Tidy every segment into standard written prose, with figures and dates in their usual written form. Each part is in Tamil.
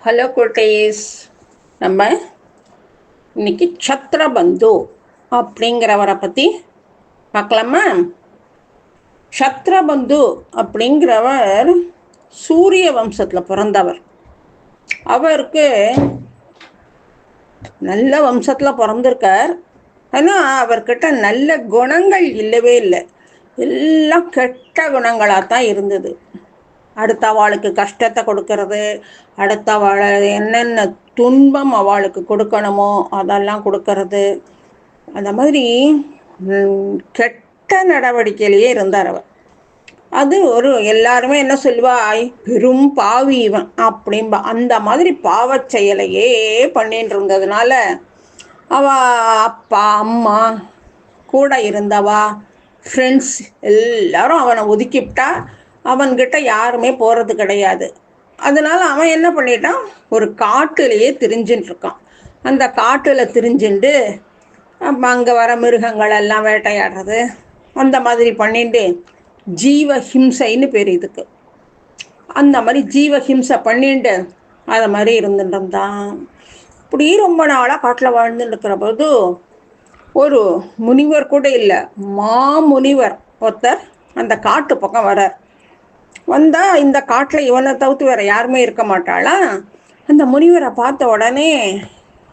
ஹலோ குட்டீஸ். நம்ம இன்னைக்கு சத்ரபந்து அப்படிங்கிறவரை பற்றி பார்க்கலாமா? சத்ரபந்து அப்படிங்கிறவர் சூரிய வம்சத்தில் பிறந்தவர். அவருக்கு நல்ல வம்சத்தில் பிறந்திருக்கார். ஆனால் அவர்கிட்ட நல்ல குணங்கள் இல்லவே இல்லை. எல்லாம் கெட்ட குணங்களாக தான் இருந்தது. அடுத்த அவளுக்கு கஷ்டத்தை கொடுக்கறது, அடுத்த அவளை என்னென்ன துன்பம் அவளுக்கு கொடுக்கணுமோ அதெல்லாம் கொடுக்கறது, அந்த மாதிரி கெட்ட நடவடிக்கையிலேயே இருந்தார் அவர். அது ஒரு எல்லாருமே என்ன சொல்லுவாய், பெரும் பாவி இவன் அப்படின்பா. அந்த மாதிரி பாவச் செயலையே பண்ணிட்டு இருந்ததுனால அவ அப்பா அம்மா கூட இருந்தவா ஃப்ரெண்ட்ஸ் எல்லாரும் அவனை ஒதுக்கிவிட்டா. அவன்கிட்ட யாருமே போகிறது கிடையாது. அதனால் அவன் என்ன பண்ணிட்டான், ஒரு காட்டுலேயே திரிஞ்சுட்டு இருக்கான். அந்த காட்டில் திரிஞ்சுட்டு அங்கே வர மிருகங்களெல்லாம் வேட்டையாடுறது, அந்த மாதிரி பண்ணிட்டு ஜீவஹிம்சைன்னு பேர் இதுக்கு. அந்த மாதிரி ஜீவஹிம்சை பண்ணிட்டு அதை மாதிரி இருந்துட்டான். இப்படி ரொம்ப நாளாக காட்டில் வாழ்ந்துட்டு இருக்கிற போது ஒரு முனிவர் கூட இல்லை, மாமுனிவர் ஒருத்தர் அந்த காட்டு பக்கம் வரார். வந்தால் இந்த காட்டில் இவனை தவிர்த்து வேறு யாருமே இருக்க மாட்டாளா? அந்த முனிவரை பார்த்த உடனே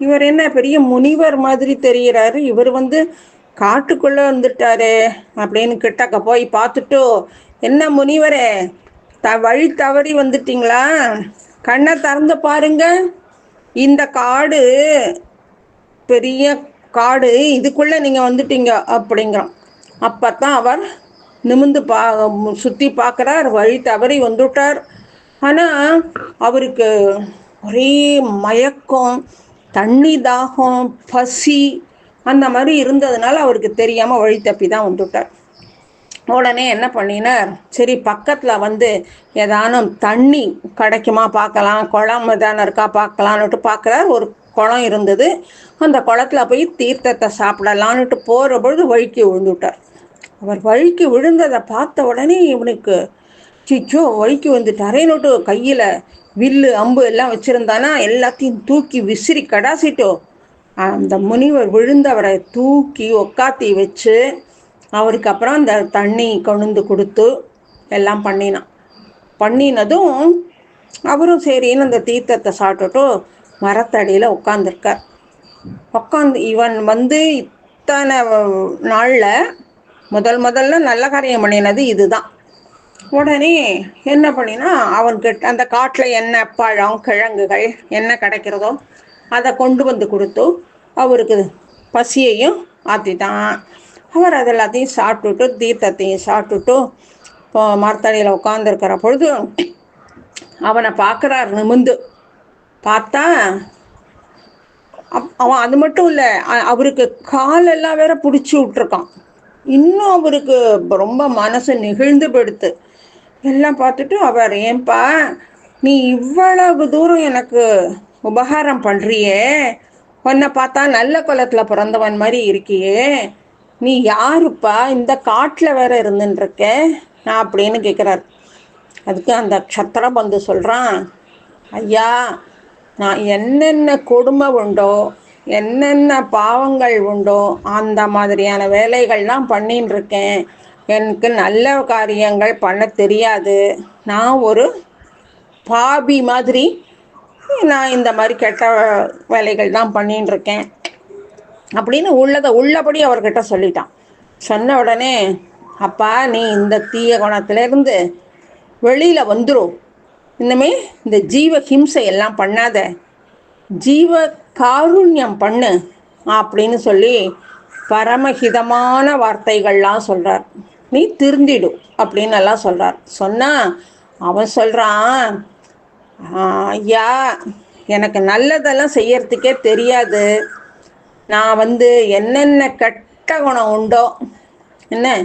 இவர் என்ன பெரிய முனிவர் மாதிரி தெரிகிறாரு, இவர் காட்டுக்குள்ளே வந்துட்டாரு அப்படின்னு கிட்டக்க போய் பார்த்துட்டு, என்ன முனிவரே, வழி தவறி வந்துட்டீங்களா? கண்ணை திறந்து பாருங்க, இந்த காடு பெரிய காடு, இதுக்குள்ளே நீங்கள் வந்துட்டீங்க அப்படிங்கிறோம். அப்போ தான் அவர் நிமிந்து சுற்றி பார்க்குறார். வழி தவறி வந்துவிட்டார். ஆனால் அவருக்கு ஒரே மயக்கம், தண்ணி தாகம், பசி அந்த மாதிரி இருந்ததுனால அவருக்கு தெரியாமல் வழி தப்பி தான் வந்துவிட்டார். உடனே என்ன பண்ணினார், சரி பக்கத்தில் ஏதானும் தண்ணி கிடைக்குமா பார்க்கலாம், குளம் எதான இருக்கா பார்க்கலான்னுட்டு பார்க்குறார். ஒரு குளம் இருந்தது. அந்த குளத்தில் போய் தீர்த்தத்தை சாப்பிடலான்னுட்டு போகிற பொழுது வழிக்கு விழுந்துவிட்டார். அவர் வழிக்கு விழுந்ததை பார்த்த உடனே இவனுக்கு சிச்சோ வழிக்கு வந்துட்டாரேன்னுட்டு கையில் வில்லு அம்பு எல்லாம் வச்சுருந்தானா எல்லாத்தையும் தூக்கி விசிறி கடாசிட்டோ அந்த முனிவர் விழுந்தவரை தூக்கி உக்காத்தி வச்சு அவருக்கு அப்புறம் அந்த தண்ணி கொண்டு கொடுத்து எல்லாம் பண்ணினதும் அவரும் சரின்னு அந்த தீர்த்தத்தை சாப்பிட்டுட்டு மரத்தடியில் உட்காந்துருக்கார். இவன் இத்தனை நாளில் முதல்ல நல்ல காரியம் பண்ணினது இதுதான். உடனே என்ன பண்ணினா, அவன்கிட்ட அந்த காட்டில் என்ன பழம் கிழங்குகள் என்ன கிடைக்கிறதோ அதை கொண்டு கொடுத்து அவருக்கு பசியையும் ஆற்றிட்டான். அவர் அதெல்லாத்தையும் சாப்பிட்டுட்டு தீர்த்தத்தையும் சாப்பிட்டுட்டு இப்போ மரத்தடியில் உட்காந்துருக்கிற பொழுது அவனை பார்க்குறார். நிமிந்து பார்த்தா அவன் அது மட்டும் இல்லை, அவருக்கு காலெல்லாம் வேற பிடிச்சி விட்டுருக்கான். இன்னும் அவருக்கு ரொம்ப மனசு நெகிழ்ந்து படுத்து எல்லாம் பார்த்துட்டு அவர், ஏன்பா நீ இவ்வளவு தூரம் எனக்கு உபகாரம் பண்ணுறியே, உன்னை பார்த்தா நல்ல குலத்தில் பிறந்தவன் மாதிரி இருக்கியே, நீ யாருப்பா, இந்த காட்டில் வேற இருந்துட்டுருக்க நான் அப்படின்னு கேட்குறார். அதுக்கு அந்த சத்ரபந்து சொல்கிறான், ஐயா நான் என்னென்ன கொடுமை உண்டோ என்னென்ன பாவங்கள் உண்டோ அந்த மாதிரியான வேலைகள்லாம் பண்ணின்னு இருக்கேன். எனக்கு நல்ல காரியங்கள் பண்ண தெரியாது. நான் ஒரு பாபி மாதிரி, நான் இந்த மாதிரி கெட்ட வேலைகள் தான் பண்ணின்னு இருக்கேன் அப்படின்னு உள்ளபடி அவர்கிட்ட சொல்லிட்டான். சொன்ன உடனே, அப்பா நீ இந்த தீய குணத்திலேருந்து வெளியில் வந்துடும், இன்னுமே இந்த ஜீவ ஹிம்சை எல்லாம் பண்ணாத, ஜீவ காருண்யம் பண்ணு அப்படின்னு சொல்லி பரமஹிதமான வார்த்தைகள்லாம் சொல்கிறார். நீ திருந்திடும் அப்படின்னு எல்லாம் சொல்கிறார். சொன்னால் அவன் சொல்கிறான், ஐயா எனக்கு நல்லதெல்லாம் செய்யறதுக்கே தெரியாது. நான் என்னென்ன கெட்ட குணம் உண்டோ, என்ன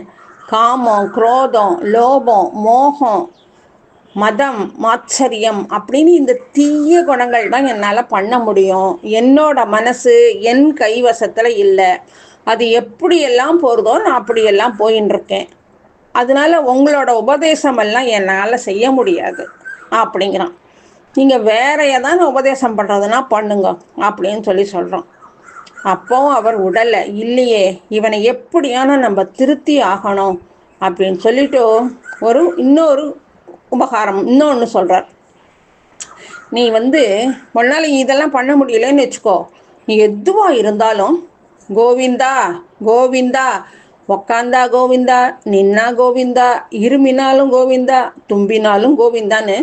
காமம் குரோதம் லோபம் மோகம் மதம் மாச்சரியம் அப்படின்னு இந்த தீய குணங்கள் தான் என்னால் பண்ண முடியும். என்னோட மனசு என் கைவசத்தில் இல்லை. அது எப்படியெல்லாம் போகிறதோ நான் அப்படியெல்லாம் போயின்னு இருக்கேன். அதனால உங்களோட உபதேசமெல்லாம் என்னால் செய்ய முடியாது அப்படிங்கிறான். நீங்கள் வேற ஏதாவது உபதேசம் பண்ணுறதுனா பண்ணுங்க அப்படின்னு சொல்கிறோம். அப்போவும் அவர் உடலை இல்லையே, இவனை எப்படியான நம்ம திருத்தி ஆகணும் அப்படின்னு சொல்லிட்டு இன்னொரு உபகாரம் இன்னொன்று சொல்கிறார். நீ முன்னால இதெல்லாம் பண்ண முடியலன்னு வச்சுக்கோ, நீ எதுவாக இருந்தாலும் கோவிந்தா கோவிந்தா, உக்காந்தா கோவிந்தா, நின்னா கோவிந்தா, இருமினாலும் கோவிந்தா, தும்பினாலும் கோவிந்தான்னு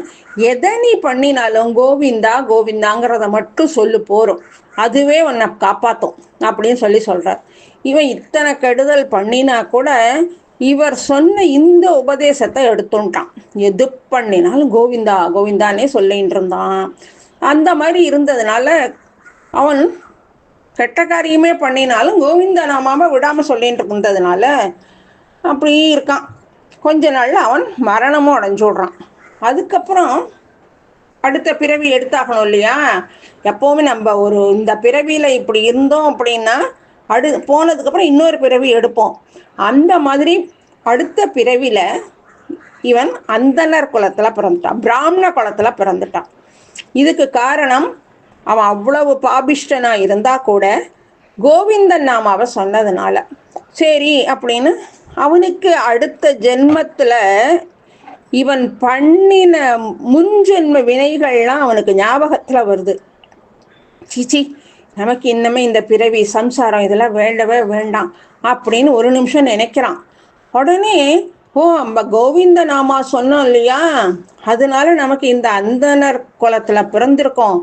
எதை நீ பண்ணினாலும் கோவிந்தா கோவிந்தாங்கிறத மட்டும் சொல்லு போகிறோம், அதுவே உன்னை காப்பாற்றும் அப்படின்னு சொல்கிறார். இவன் இத்தனை கெடுதல் பண்ணினா கூட இவர் சொன்ன இந்த உபதேசத்தை எடுத்துட்டான். எது பண்ணினாலும் கோவிந்தா கோவிந்தானே சொல்லிட்டு இருந்தான். அந்த மாதிரி இருந்ததுனால அவன் கெட்ட காரியமே பண்ணினாலும் கோவிந்த நாமாவை விடாமல் சொல்லிட்டு இருந்ததுனால அப்படி இருக்கான். கொஞ்ச நாளில் அவன் மரணமும் அடைஞ்சு விடுறான். அதுக்கப்புறம் அடுத்த பிறவி எடுத்தாகணும் இல்லையா? எப்போவுமே நம்ம இந்த பிறவியில் இப்படி இருந்தோம் அப்படின்னா போனதுக்கப்புறம் இன்னொரு பிறவி எடுப்போம். அந்த மாதிரி அடுத்த பிறவியில் இவன் அந்தனர் குலத்தில் பிறந்துட்டான், பிராமண குலத்தில் பிறந்துட்டான். இதுக்கு காரணம் அவன் அவ்வளவு பாபிஷ்டனாக இருந்தால் கூட கோவிந்தன் நாமாவை சொன்னதுனால. சரி அப்படின்னு அவனுக்கு அடுத்த ஜென்மத்தில் இவன் பண்ணின முன்ஜென்ம வினைகள்லாம் அவனுக்கு ஞாபகத்தில் வருது. சிச்சி, நமக்கு இன்னமே இந்த பிறவி சம்சாரம் இதெல்லாம் வேண்டவே வேண்டாம் அப்படின்னு ஒரு நிமிஷம் நினைக்கிறான். உடனே நம்ம கோவிந்த நாமா சொன்னோம் இல்லையா, அதனால நமக்கு இந்த அந்தனர் குலத்தில் பிறந்திருக்கோம்,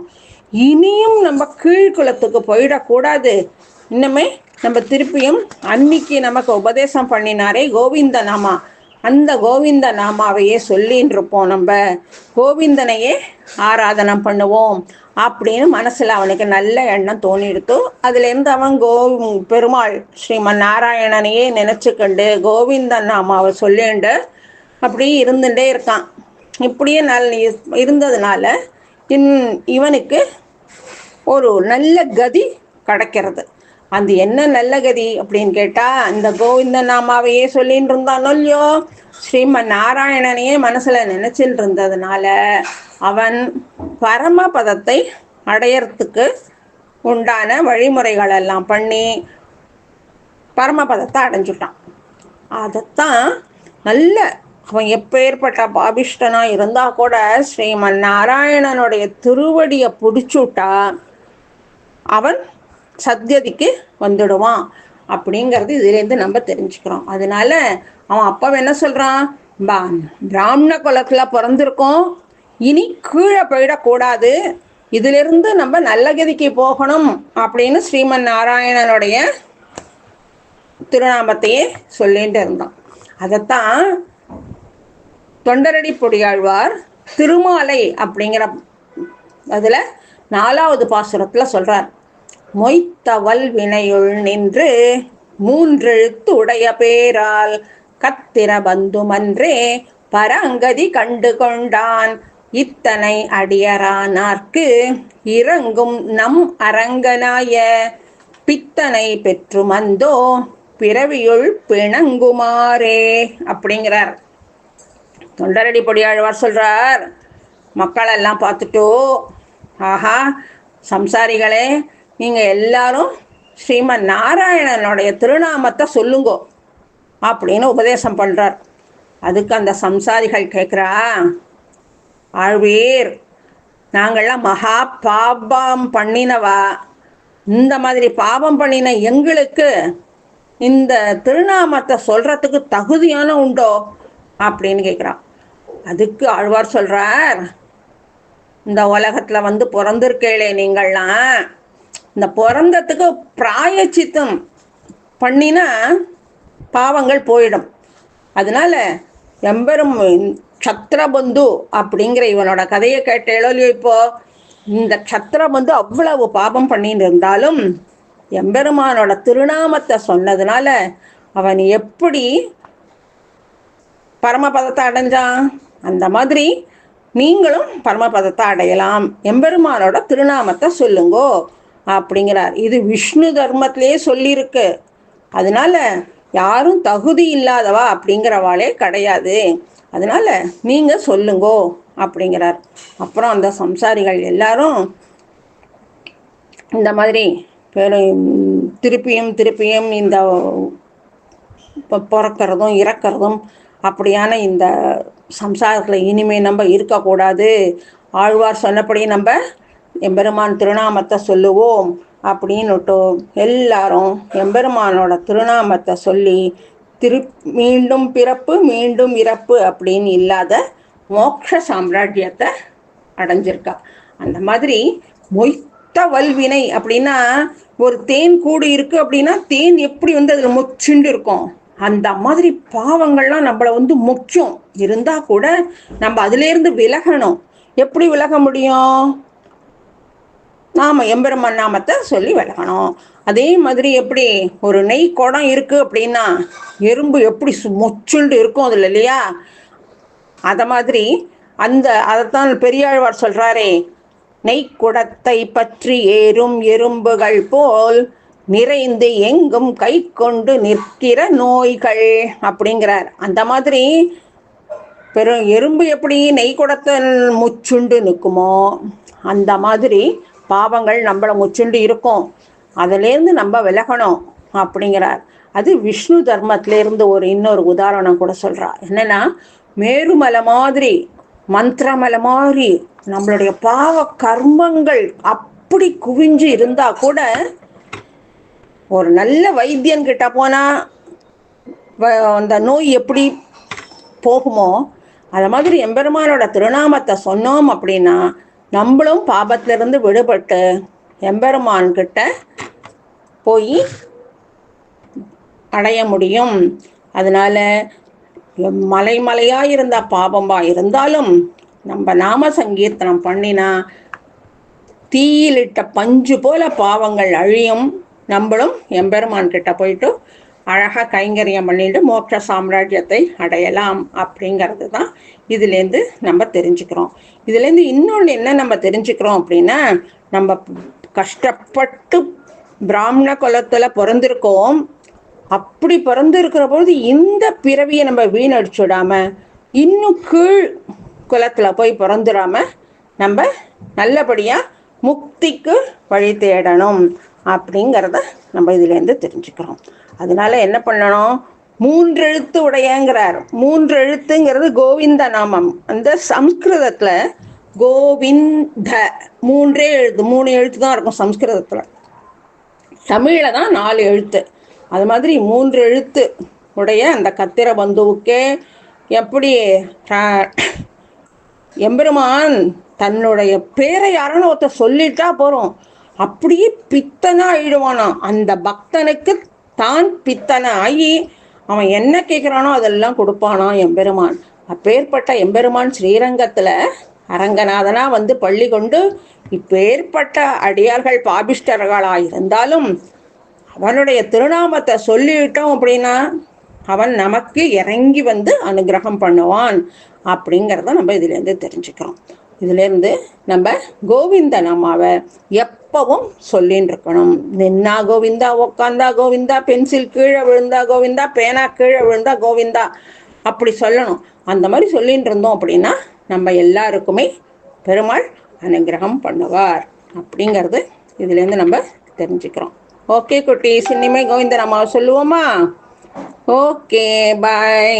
இனியும் நம்ம கீழ்குலத்துக்கு போயிடக்கூடாது, இன்னமே நம்ம திருப்பியும் அன்னைக்கு நமக்கு உபதேசம் பண்ணினாரே கோவிந்த நாமா, அந்த கோவிந்த நாமாவையே சொல்லின்னு இருப்போம், நம்ம கோவிந்தனையே ஆராதனம் பண்ணுவோம் அப்படின்னு மனசில் அவனுக்கு நல்ல எண்ணம் தோணிடுத்து. அதுலேருந்து அவன் பெருமாள் ஸ்ரீமன் நாராயணனையே நினச்சிக்கண்டு கோவிந்தன் நாமாவை சொல்லிண்டு அப்படி இருந்துகிட்டே இருக்கான். இப்படியே இருந்ததுனால இவனுக்கு ஒரு நல்ல கதி கிடைக்கிறது. அந்த என்ன நல்ல கதி அப்படின்னு கேட்டால், இந்த கோவிந்த நாமாவையே சொல்லின்னு இருந்தானோ இல்லையோ, ஸ்ரீமன் நாராயணனையே மனசில் நினச்சிட்டு இருந்ததுனால அவன் பரமபதத்தை அடையறதுக்கு உண்டான வழிமுறைகள் எல்லாம் பண்ணி பரமபதத்தை அடைஞ்சுட்டான். அதைத்தான் நல்ல அவன் எப்பேற்பட்ட பாபிஷ்டனாக இருந்தால் கூட ஸ்ரீமன் நாராயணனுடைய திருவடியை பிடிச்சுட்டா அவன் சத்கதிக்கு வந்துடுவான் அப்படிங்கிறது இதுலேருந்து நம்ம தெரிஞ்சுக்கிறோம். அதனால அவன் அப்போ என்ன சொல்கிறான், பிராமண குலத்தில் பிறந்திருக்கோம், இனி கீழே போயிடக்கூடாது, இதிலிருந்து நம்ம நல்ல கதிக்கு போகணும் அப்படின்னு ஸ்ரீமன் நாராயணனுடைய திருநாமத்தையே சொல்லிட்டு இருந்தான். அதைத்தான் தொண்டரடி பொடியாழ்வார் திருமாலை அப்படிங்கிற அதில் 4வது பாசுரத்தில் சொல்கிறார். மொய்த்தவல் வினையுள் நின்று 3 எழுத்து உடைய பேரால் கத்திர பந்துமன்றே பரங்கதி கண்டு கொண்டான் இத்தனை அடியரானார்க்கு இறங்கும் நம் அரங்கனாய பித்தனை பெற்று மந்தோ பிறவியுள் பிணங்குமாறே அப்படிங்கிறார். தொண்டரடி பொடியாழ்வார் சொல்கிறார், மக்களெல்லாம் பார்த்துட்டோ, ஆஹா சம்சாரிகளே, நீங்கள் எல்லாரும் ஸ்ரீமன் நாராயணனுடைய திருநாமத்தை சொல்லுங்கோ அப்படின்னு உபதேசம் பண்ணுறார். அதுக்கு அந்த சம்சாரிகள் கேட்குறா, ஆழ்வீர், நாங்கள்லாம் மகா பாபம் பண்ணினவா, இந்த மாதிரி பாபம் பண்ணின எங்களுக்கு இந்த திருநாமத்தை சொல்கிறதுக்கு தகுதியான உண்டோ அப்படின்னு கேட்குறான். அதுக்கு ஆழ்வார் சொல்கிறார், இந்த உலகத்தில் பிறந்திருக்கேளே நீங்கள்லாம், இந்த பிறந்ததுக்கு பிராயச்சித்தம் பண்ணினா பாவங்கள் போயிடும். அதனால எம்பெரும் சத்திரபந்து அப்படிங்கிற இவனோட கதையை கேட்டேளோ இல்லையோ, இப்போ இந்த சத்திரபந்து அவ்வளவு பாபம் பண்ணிட்டு இருந்தாலும் எம்பெருமானோட திருநாமத்தை சொன்னதுனால அவன் எப்படி பரமபதத்தை அடைஞ்சான், அந்த மாதிரி நீங்களும் பரமபதத்தை அடையலாம், எம்பெருமானோட திருநாமத்தை சொல்லுங்கோ அப்படிங்கிறார். இது விஷ்ணு தர்மத்திலே சொல்லியிருக்கு. அதனால யாரும் தகுதி இல்லாதவா அப்படிங்கிறவாளே கிடையாது, அதனால நீங்கள் சொல்லுங்கோ அப்படிங்கிறார். அப்புறம் அந்த சம்சாரிகள் எல்லாரும் இந்த மாதிரி திருப்பியும் திருப்பியும் இந்த பிறக்கிறதும் இறக்கிறதும் அப்படியான இந்த சம்சாரத்தில் இனிமேல் நம்ம இருக்கக்கூடாது, ஆழ்வார் சொன்னபடி நம்ம எம்பெருமான் திருநாமத்தை சொல்லுவோம் அப்படின்னுட்டு எல்லாரும் எம்பெருமானோட திருநாமத்தை சொல்லி மீண்டும் பிறப்பு மீண்டும் இறப்பு அப்படின்னு இல்லாத மோட்ச சாம்ராஜ்யத்தை அடைஞ்சிருக்கா. அந்த மாதிரி மொய்த்த வல்வினை அப்படின்னா ஒரு தேன் கூடு இருக்கு அப்படின்னா தேன் எப்படி அதில் முச்சுண்டு இருக்கும், அந்த மாதிரி பாவங்கள்லாம் நம்மளை முக்கியம் இருந்தா கூட நம்ம அதுலேருந்து விலகணும். எப்படி விலக முடியும்? நாம எம்பெருமான் நாமத்தை சொல்லி விலகணும். அதே மாதிரி எப்படி ஒரு நெய் குடம் இருக்கு அப்படின்னா எறும்பு எப்படி முச்சுண்டு இருக்கும் அதுல இல்லையா, அத மாதிரி அதைத்தான் பெரியாழ்வார் சொல்றாரே, நெய்க்குடத்தை பற்றி ஏறும் எறும்புகள் போல் நிறைந்து எங்கும் கை கொண்டு நிற்கிற நோய்கள் அப்படிங்கிறார். அந்த மாதிரி எறும்பு எப்படி நெய்க்குடத்தில் முச்சுண்டு நிற்குமோ அந்த மாதிரி பாவங்கள் நம்மளை முச்சுண்டு இருக்கும், அதுலேருந்து நம்ம விலகணும் அப்படிங்கிறார். அது விஷ்ணு தர்மத்திலேருந்து இன்னொரு உதாரணம் கூட சொல்கிறார். என்னென்னா, மேருமலை மாதிரி மந்திரமலை மாதிரி நம்மளுடைய பாவ கர்மங்கள் அப்படி குவிஞ்சு இருந்தால் கூட ஒரு நல்ல வைத்தியன் கிட்ட போனால் அந்த நோய் எப்படி போகுமோ அது மாதிரி எம்பெருமானோட திருநாமத்தை சொன்னோம் அப்படின்னா நம்மளும் பாபத்திலிருந்து விடுபட்டு எம்பெருமான்கிட்ட போய் அடைய முடியும். அதனால மலைமலையாக இருந்த பாபமாக இருந்தாலும் நம்ம நாம சங்கீர்த்தனம் பண்ணினா தீயிலிட்ட பஞ்சு போல பாவங்கள் அழியும். நம்மளும் எம்பெருமான் கிட்ட போயிட்டு அழகாக கைங்கரியம் பண்ணிட்டு மோட்ச சாம்ராஜ்யத்தை அடையலாம் அப்படிங்கிறது தான் இதுலேருந்து நம்ம தெரிஞ்சுக்கிறோம். இதுலேருந்து இன்னொன்று என்ன நம்ம தெரிஞ்சுக்கிறோம் அப்படின்னா, நம்ம கஷ்டப்பட்டு பிராமண குலத்தில் பிறந்திருக்கோம். அப்படி பிறந்திருக்கிற பொழுது இந்த பிறவியை நம்ம வீணடிச்சுடாம இன்னும் கீழ் குலத்தில் போய் பிறந்துடாம நம்ம நல்லபடியாக முக்திக்கு வழி தேடணும் அப்படிங்கிறத நம்ம இதுலேருந்து தெரிஞ்சுக்கிறோம். அதனால என்ன பண்ணணும், 3 எழுத்து உடையங்கிறார். 3 எழுத்துங்கிறது கோவிந்த நாமம். அந்த சம்ஸ்கிருதத்தில் கோவிந்த 3 எழுத்து, 3 எழுத்து தான் இருக்கும் சம்ஸ்கிருதத்தில். தமிழில் தான் 4 எழுத்து. அது மாதிரி 3 எழுத்து உடைய அந்த கத்திர பந்துவுக்கே எப்படி எம்பெருமான் தன்னுடைய பேரை யாருன்னு ஒருத்தர் சொல்லிட்டா போகிறோம், அப்படியே பித்தனா ஆயிடுவானா. அந்த பக்தனுக்கு தான் பித்தனை ஆகி அவன் என்ன கேட்குறானோ அதெல்லாம் கொடுப்பானா எம்பெருமான். அப்பேற்பட்ட எம்பெருமான் ஸ்ரீரங்கத்தில் அரங்கநாதனா பள்ளி கொண்டு இப்பேற்பட்ட அடியார்கள் பாபிஷ்டர்களாக இருந்தாலும் அவனுடைய திருநாமத்தை சொல்லிவிட்டோம் அப்படின்னா அவன் நமக்கு இறங்கி அனுகிரகம் பண்ணுவான் அப்படிங்கிறத நம்ம இதுலேருந்து தெரிஞ்சுக்கிறோம். இதுலேருந்து நம்ம கோவிந்த நாமாவை எப்பவும் சொல்லின்னு இருக்கணும். நின்னா கோவிந்தா, உக்காந்தா கோவிந்தா, பென்சில் கீழே விழுந்தா கோவிந்தா, பேனா கீழே விழுந்தா கோவிந்தா, அப்படி சொல்லணும். அந்த மாதிரி சொல்லின்னு இருந்தோம் அப்படின்னா நம்ம எல்லாருக்குமே பெருமாள் அனுகிரகம் பண்ணுவார் அப்படிங்கிறது இதுலேருந்து நம்ம தெரிஞ்சுக்கிறோம். ஓகே குட்டீஸ், இனிமேல் கோவிந்த நாமாவை சொல்லுவோமா? ஓகே, பாய்.